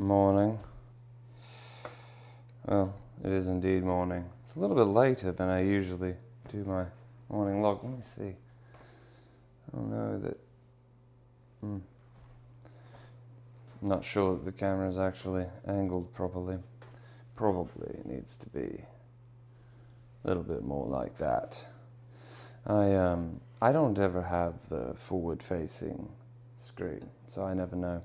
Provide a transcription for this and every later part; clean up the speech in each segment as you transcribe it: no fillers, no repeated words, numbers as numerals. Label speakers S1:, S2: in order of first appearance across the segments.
S1: Morning. Well, it is indeed morning. It's a little bit later than I usually do my morning log. Let me see. I don't know that. I'm not sure that the camera is actually angled properly. Probably needs to be a little bit more like that. I don't ever have the forward-facing screen, so I never know.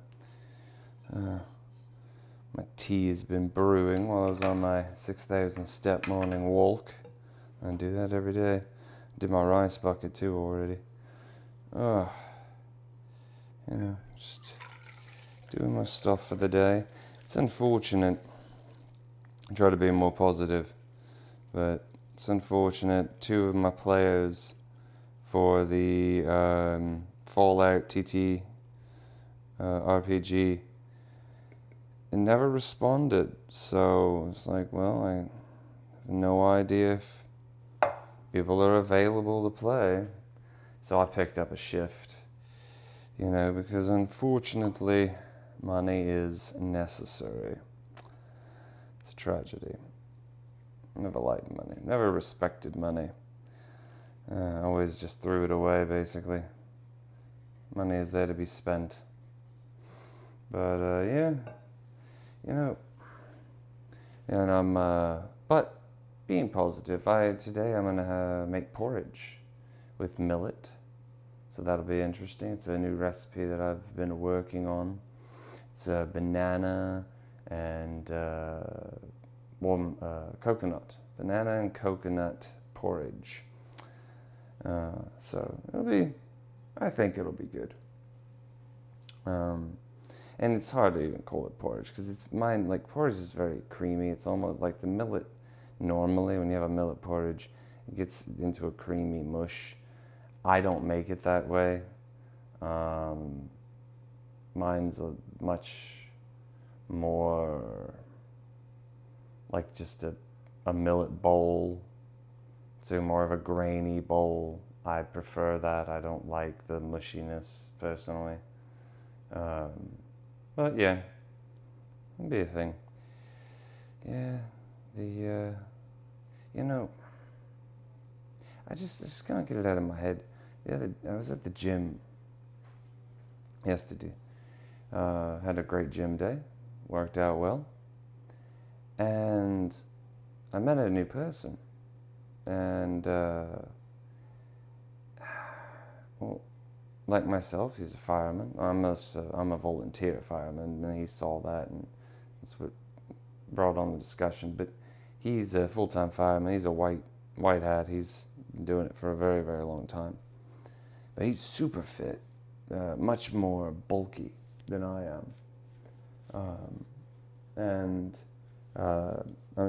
S1: My tea has been brewing while I was on my 6,000 step morning walk. I do that every day. Did my rice bucket too already. Just doing my stuff for the day. It's unfortunate. I try to be more positive, but it's unfortunate. Two of my players for the Fallout TT RPG never responded, so it's like, well, I have no idea if people are available to play. So I picked up a shift, because unfortunately money is necessary. It's a tragedy. Never liked money, never respected money. Always just threw it away, basically. Money is there to be spent. But but being positive, today I'm gonna make porridge with millet, so that'll be interesting. It's a new recipe that I've been working on. It's a banana and coconut, banana and coconut porridge. So I think it'll be good. And it's hard to even call it porridge because porridge is very creamy. It's almost like the millet. Normally, when you have a millet porridge, it gets into a creamy mush. I don't make it that way. Mine's a much more like just a millet bowl. So more of a grainy bowl. I prefer that. I don't like the mushiness personally. But yeah, it'll be a thing. Yeah, I just can't get it out of my head. I was at the gym yesterday. Had a great gym day, worked out well, and I met a new person, and like myself, he's a fireman. I'm a volunteer fireman, and he saw that, and that's what brought on the discussion. But he's a full-time fireman. He's a white hat. He's been doing it for a very, very long time. But he's super fit, much more bulky than I am.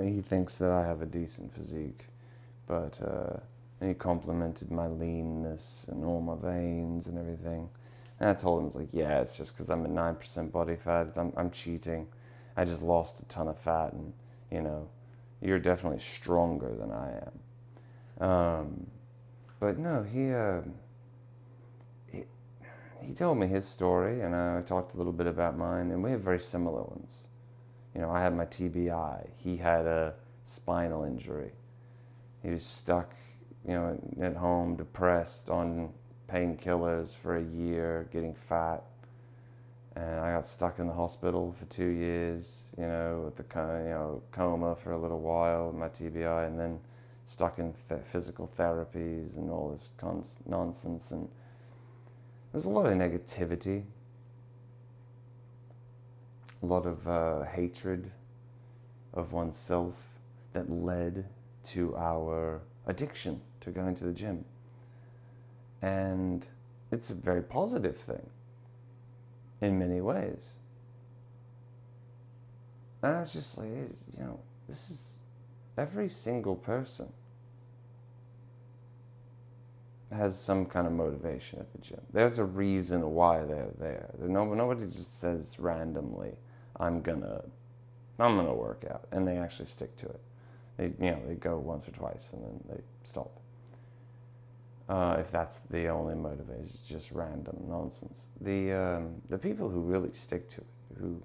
S1: He thinks that I have a decent physique, but and he complimented my leanness and all my veins and everything. And I told him, it's just because I'm at 9% body fat. I'm cheating. I just lost a ton of fat, and you're definitely stronger than I am. But no, he told me his story, and I talked a little bit about mine, and we have very similar ones. I had my TBI. He had a spinal injury. He was stuck, at home, depressed, on painkillers for a year, getting fat. And I got stuck in the hospital for 2 years, with the coma for a little while with my TBI, and then stuck in physical therapies and all this nonsense. And there's a lot of negativity, a lot of hatred of oneself that led to our addiction to going to the gym. And it's a very positive thing in many ways. And I was just like, this is every single person has some kind of motivation at the gym. There's a reason why they're there. Nobody just says randomly, I'm gonna work out, and they actually stick to it. They go once or twice and then they stop. If that's the only motivation, it's just random nonsense. The people who really stick to it, who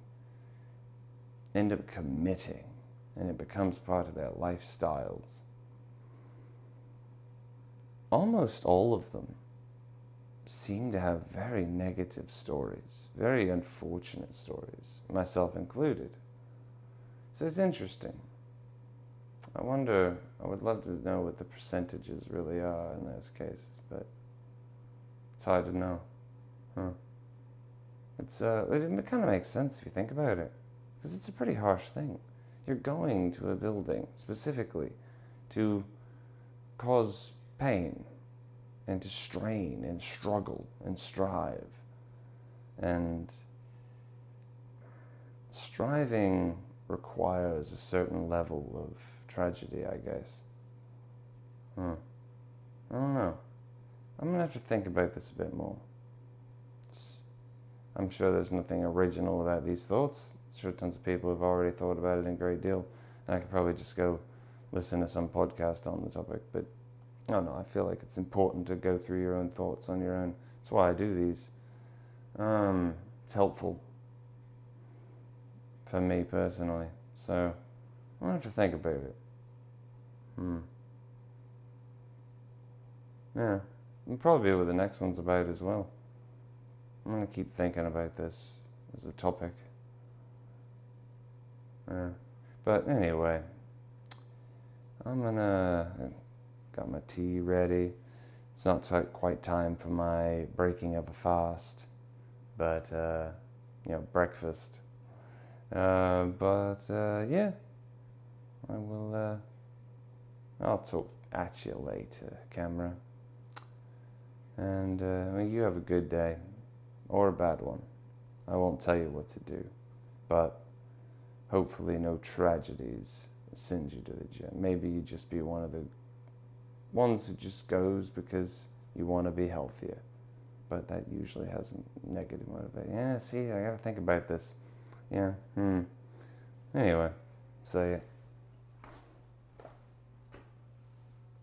S1: end up committing, and it becomes part of their lifestyles, almost all of them seem to have very negative stories, very unfortunate stories, myself included. So it's interesting. I would love to know what the percentages really are in those cases, but it's hard to know. It kind of makes sense if you think about it, because it's a pretty harsh thing. You're going to a building specifically to cause pain and to strain and struggle and strive. And striving requires a certain level of tragedy, I guess. I don't know. I'm going to have to think about this a bit more. I'm sure there's nothing original about these thoughts. I'm sure tons of people have already thought about it in a great deal. And I could probably just go listen to some podcast on the topic. But I don't know, I feel like it's important to go through your own thoughts on your own. That's why I do these. It's helpful for me personally. So I'm going to have to think about it. Yeah, and probably what the next one's about as well. I'm going to keep thinking about this as a topic. But anyway, got my tea ready. It's not quite time for my breaking of a fast, but, breakfast. Yeah, I'll talk at you later, camera. And you have a good day, or a bad one. I won't tell you what to do, but hopefully no tragedies send you to the gym. Maybe you just be one of the ones who just goes because you want to be healthier. But that usually has a negative motivation. Yeah, see, I gotta think about this. Yeah, Anyway, say it.